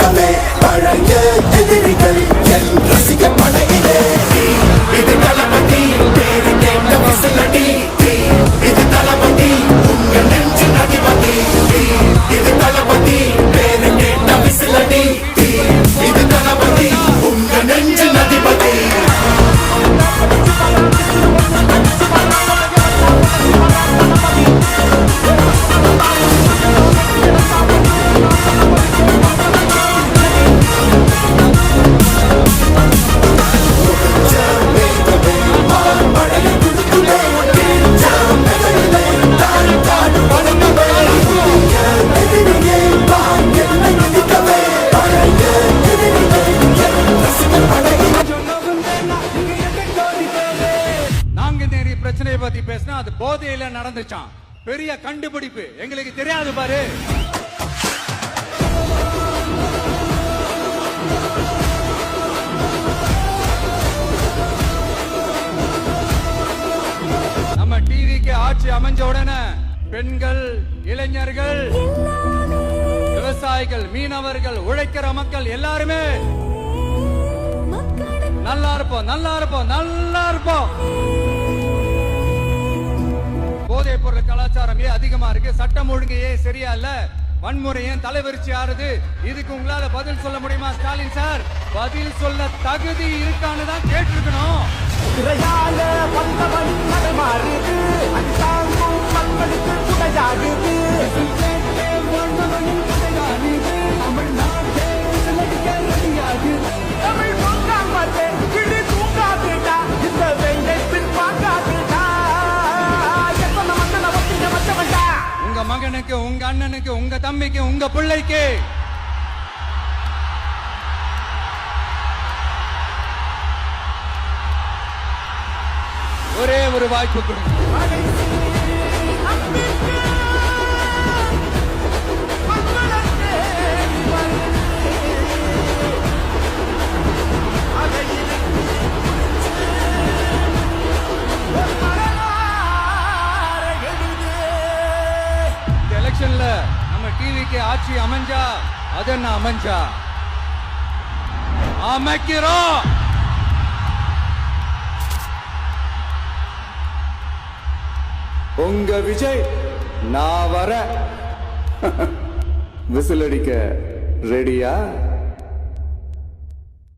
நிற்கவே பழைய எதிரிகள் என் ரசிக படையிலே இது தளபதி பேரு கேட்ட விசிலடி இது தளபதி உங்க நெஞ்சு அதிபதி இது தளபதி பேரு கேட்ட விசிலடி இது தளபதி உங்க நெஞ்சு அதிபதி பிரச்சனையை பத்தி பேசினா அது போதையில நடந்துச்சான். பெரிய கண்டுபிடிப்பு எங்களுக்கு தெரியாது பாரு. நம்ம டிவிக்கு ஆட்சி அமைஞ்ச உடனே பெண்கள், இளைஞர்கள், விவசாயிகள், மீனவர்கள், உழைக்கிற மக்கள் எல்லாருமே நல்லா இருப்போம், நல்லா இருப்போம், நல்லா இருப்போம். போதை பொருள் கலாச்சாரம் ஏன் அதிகமா இருக்கு? சட்டம் ஒழுங்கு ஏன் சரியா இல்ல? வன்முறை ஏன் தலைவரிச்சு ஆறுது? இதுக்கு உங்களால பதில் சொல்ல முடியுமா ஸ்டாலின் சார்? பதில் சொல்ல தகுதி இருக்கான்னு தான் கேட்டிருக்கணும். உங்க மகனுக்கு, உங்க அண்ணனுக்கு, உங்க தம்பிக்கு, உங்க பிள்ளைக்கு ஒரே ஒரு வாய்ப்பு கொடுங்க. நம்ம டிவிக்கு ஆட்சி அமைஞ்சா அது என்ன அமைஞ்சா அமைக்கிறோம். உங்க விஜய் நான் வர விசில் அடிக்க ரெடியா?